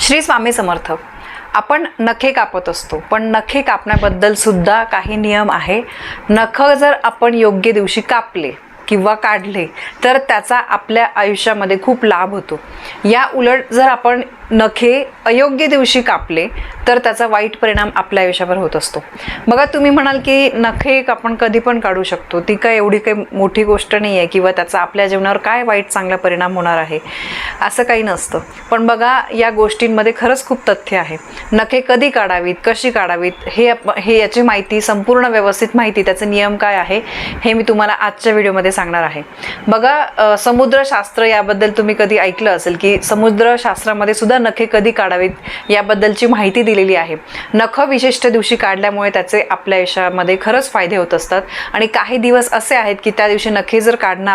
श्री स्वामी समर्थ. आपण नखे कापत असतो, पण नखे कापण्याबद्दल सुद्धा काही नियम आहे. नख जर आपण योग्य दिवशी कापले किंवा काढले तर त्याचा आपल्या आयुष्यामध्ये खूप लाभ होतो. या उलट जर आपण नखे अयोग्य दिवशी कापले तर त्याचा वाईट परिणाम आपल्या आयुष्यावर होत असतो. बघा, तुम्ही म्हणाल की नखे आपण कधी पण काढू शकतो, ती काय एवढी काही मोठी गोष्ट नाही आहे किंवा त्याचा आपल्या जीवनावर काय वाईट चांगला परिणाम होणार आहे, असं काही नसतं. पण बघा, या गोष्टींमध्ये खरंच खूप तथ्य आहे. नखे कधी काढावीत, कशी काढावीत, हे याची माहिती, संपूर्ण व्यवस्थित माहिती, त्याचे नियम काय आहे हे मी तुम्हाला आजच्या व्हिडिओमध्ये सांगणार आहे. बघा, समुद्रशास्त्र याबद्दल तुम्ही कधी ऐकलं असेल की समुद्रशास्त्रामध्ये सुद्धा नखे कधी काढावीत याबद्दलची माहिती दिलेली आहे. नख विशिष्ट दिवशी काढल्यामुळे त्याचे आपल्या आयुष्यामध्ये खरंच फायदे होत असतात. आणि काही दिवस असे आहेत की त्या दिवशी नखे काढणं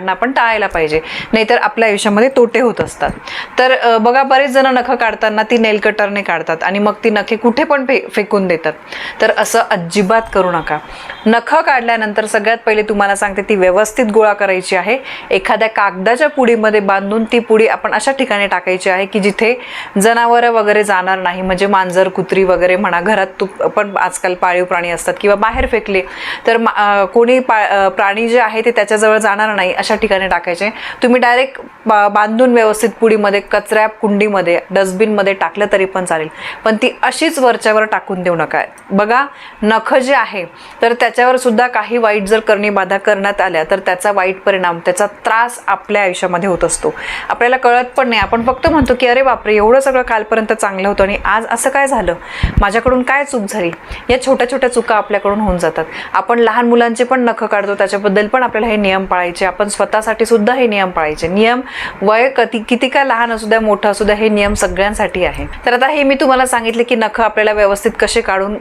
आपण टाळायला पाहिजे, नाहीतर आपल्या आयुष्यामध्ये तोटे होत असतात. तर बघा, बरेच जण नख काढताना ती नेल कटरने काढतात आणि मग ती नखे कुठे पण फेकून देतात. तर असं अजिबात करू नका. नख काढल्यानंतर सगळ्यात पहिले तुम्हाला सांगते, ती व्यवस्थित गोळा करायची आहे. एखाद्या कागदाच्या पुडीमध्ये बांधून ती पुडी आपण अशा ठिकाणी टाकायची आहे की जिथे जनावरं वगैरे जाणार नाही. म्हणजे मांजर, कुत्री वगैरे म्हणा, घरात पण आजकाल पाळीव प्राणी असतात किंवा बाहेर फेकले तर कोणी प्राणी जे आहे ते त्याच्याजवळ जाणार नाही, अशा ठिकाणी टाकायचे. तुम्ही डायरेक्ट बांधून व्यवस्थित पुडीमध्ये, कचऱ्या कुंडीमध्ये, डस्टबिनमध्ये टाकलं तरी पण चालेल, पण ती अशीच वरच्यावर टाकून देऊ नका. बघा, नख जे आहे तर त्याच्यावर सुद्धा काही वाईट जर बाधा करण्यात आल्या तर त्याचा वाईट परिणाम, त्याचा त्रास आपल्या आयुष्यामध्ये होत असतो. आपल्याला कळत पण नाही. आपण फक्त म्हणतो की अरे बापरे, एवढं सगळं कालपर्यंत चांगलं होतं आणि आज असं काय झालं, माझ्याकडून काय चूक झाली. या छोट्या छोट्या चुका आपल्याकडून होऊन जातात. आपण लहान मुलांचे पण नख काढतो, त्याच्याबद्दल पण आपल्याला हे नियम पाळायचे. आपण स्वतःसाठी सुद्धा हे नियम पाळायचे. नियम वय किती काय लहान असू द्या, मोठं असू द्या, हे नियम सगळ्यांसाठी आहे. तर आता हे मी तुम्हाला सांगितले की नख आपल्याला व्यवस्थित कसे काढून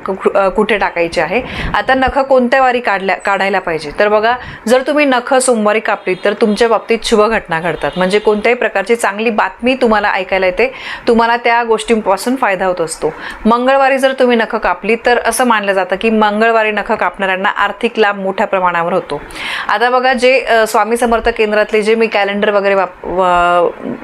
कुठे टाकायचे आहे. आता नख कोणत्या वारी काढायला पाहिजे. तर बघा, जर तुम्ही नख सोमवारी कापलीत तर तुमच्या बाबतीत शुभ घटना घडतात. म्हणजे कोणत्याही प्रकारची चांगली बातमी तुम्हाला ऐकायला येते, तुम्हाला त्या गोष्टींपासून फायदा होत असतो. मंगळवारी जर तुम्ही नख कापली तर असं मानलं जातं की मंगळवारी नख कापणाऱ्यांना आर्थिक लाभ मोठ्या प्रमाणावर होतो. आता बघा, जे स्वामी समर्थ केंद्रातले जे मी कॅलेंडर वगैरे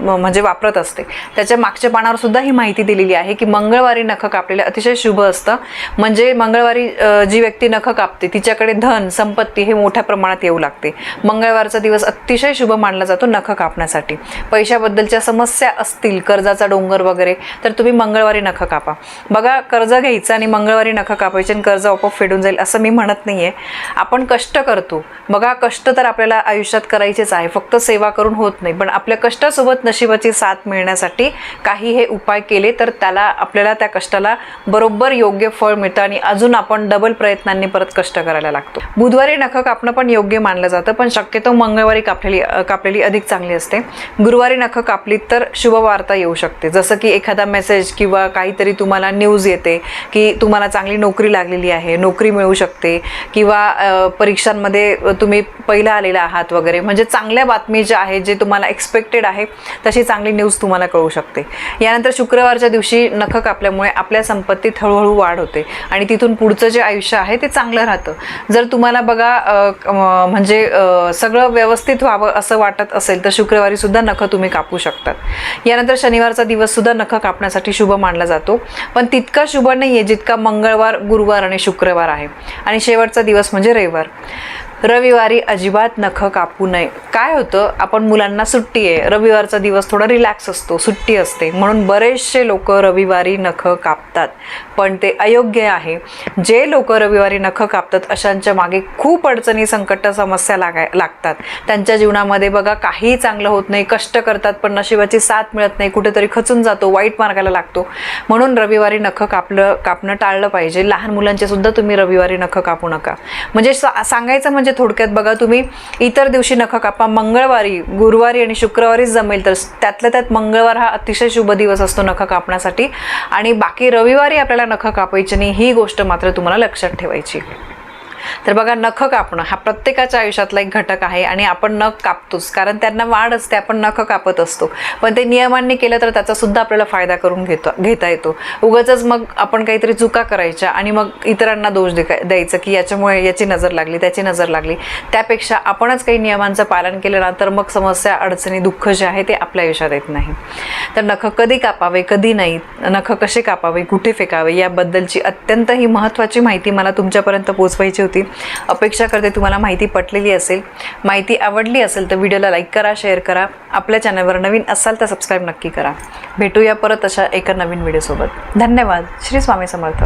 म्हणजे वापरत असते, त्याच्या मागच्या पानावर सुद्धा ही माहिती दिलेली आहे की मंगळवारी नख कापलेले अतिशय शुभ असतं. म्हणजे मंगळवारी जी व्यक्ती नख कापते तिच्याकडे धन, संपत्ती हे मोठ्या प्रमाणात येऊ लागते. मंगळवारचा दिवस अतिशय शुभ मानला जातो नख कापण्यासाठी. पैशाबद्दलच्या समस्या असतील, कर्जाचा डोंगर वगैरे, तर तुम्ही मंगळवारी नख कापा. बघा, कर्ज घ्यायचं आणि मंगळवारी नख कापायचे आणि कर्ज आपोआप फेडून जाईल असं मी म्हणत नाहीये. आपण कष्ट करतो. बघा, कष्ट तर आपल्याला आयुष्यात करायचेच आहे, फक्त सेवा करून होत नाही. पण आपल्या कष्टासोबत नशिबाची साथ मिळण्यासाठी काही हे उपाय केले तर आपल्याला त्या कष्टाला बरोबर योग्य फळ मिळतं आणि अजून आपण डबल प्रयत्नांनी परत कष्ट करायला लागतो. बुधवारी नख कापणं पण योग्य मानलं जातं, पण शक्यतो मंगळवारी कापलेली अधिक चांगली असते. गुरुवारी नख कापली तर शुभ वार्ता येऊ शकते. जसं की एखादा मेसेज किंवा काहीतरी तुम्हाला न्यूज येते की तुम्हाला चांगली नोकरी लागलेली आहे, नोकरी मिळू शकते, किंवा परीक्षांमध्ये तुम्ही पहिला आलेला आहात वगैरे. म्हणजे चांगल्या बातमी ज्या आहेत, जे तुम्हाला एक्सपेक्टेड आहे तशी चांगली न्यूज तुम्हाला कळू शकते. यानंतर शुक्रवारच्या दिवशी नख कापल्यामुळे आपल्या संपत्तीत हळूहळू वाढ होते आणि तिथून पुढचं जे आयुष्य आहे ते चांगलं राहतं. जर तुम्हाला बघा म्हणजे सगळं व्यवस्थित व्हावं असं वाटत असेल तर शुक्रवारी सुद्धा नख तुम्ही कापू शकतात. यानंतर शनिवारचा दिवस सुद्धा नख कापण्यासाठी शुभ मानला जातो, पण तितका शुभ नाही आहे जितका मंगळवार, गुरुवार आणि शुक्रवार आहे. आणि शेवटचा दिवस म्हणजे रविवार. रविवारी अजिबात नख कापू नये. काय होतं, आपण मुलांना सुट्टी आहे, रविवारचा दिवस थोडा रिलॅक्स असतो, सुट्टी असते, म्हणून बरेचसे लोक रविवारी नख कापतात, पण ते अयोग्य आहे. जे लोक रविवारी नख कापतात अशांच्या मागे खूप अडचणी, संकट, समस्या लागतात. त्यांच्या जीवनामध्ये बघा काही चांगलं होत नाही. कष्ट करतात पण नशिबाची साथ मिळत नाही, कुठेतरी खचून जातो, वाईट मार्गाला लागतो. म्हणून रविवारी नख कापणं टाळलं पाहिजे. लहान मुलांचे सुद्धा तुम्ही रविवारी नख कापू नका. म्हणजे सांगायचं म्हणजे थोडक्यात बघा, तुम्ही इतर दिवशी नख कापा, मंगळवारी, गुरुवारी आणि शुक्रवारीच जमेल तर त्यातल्या त्यात मंगळवार हा अतिशय शुभ दिवस असतो नख कापण्यासाठी. आणि बाकी रविवारी आपल्याला नख कापायचे नाही, ही गोष्ट मात्र तुम्हाला लक्षात ठेवायची. तर बघा, नख कापणं हा प्रत्येकाच्या आयुष्यातला एक घटक आहे आणि आपण नख कापतोच, कारण त्यांना वाढ असते, आपण नख कापत असतो. पण ते नियमांनी केलं तर त्याचा सुद्धा आपल्याला फायदा करून घेता येतो. उगाचच मग आपण काहीतरी चुका करायच्या आणि मग इतरांना दोष द्यायचं की याच्यामुळे याची नजर लागली, त्याची नजर लागली. त्यापेक्षा आपणच काही नियमांचं पालन केलं ना तर मग समस्या, अडचणी, दुःख जे आहे ते आपल्या आयुष्यात येत नाही. तर नख कधी कापावे, कधी नाही, नख कसे कापावे, कुठे फेकावे याबद्दलची अत्यंत ही महत्त्वाची माहिती मला तुमच्यापर्यंत पोहोचवायची होती. अपेक्षा करते तुम्हाला माहिती पटलेली असेल. माहिती आवडली असेल तर व्हिडिओला लाईक करा, शेअर करा. आपल्या चॅनलवर नवीन असाल तर सबस्क्राईब नक्की करा. भेटूया परत अशा एका नवीन व्हिडिओसोबत. धन्यवाद. श्री स्वामी समर्थ.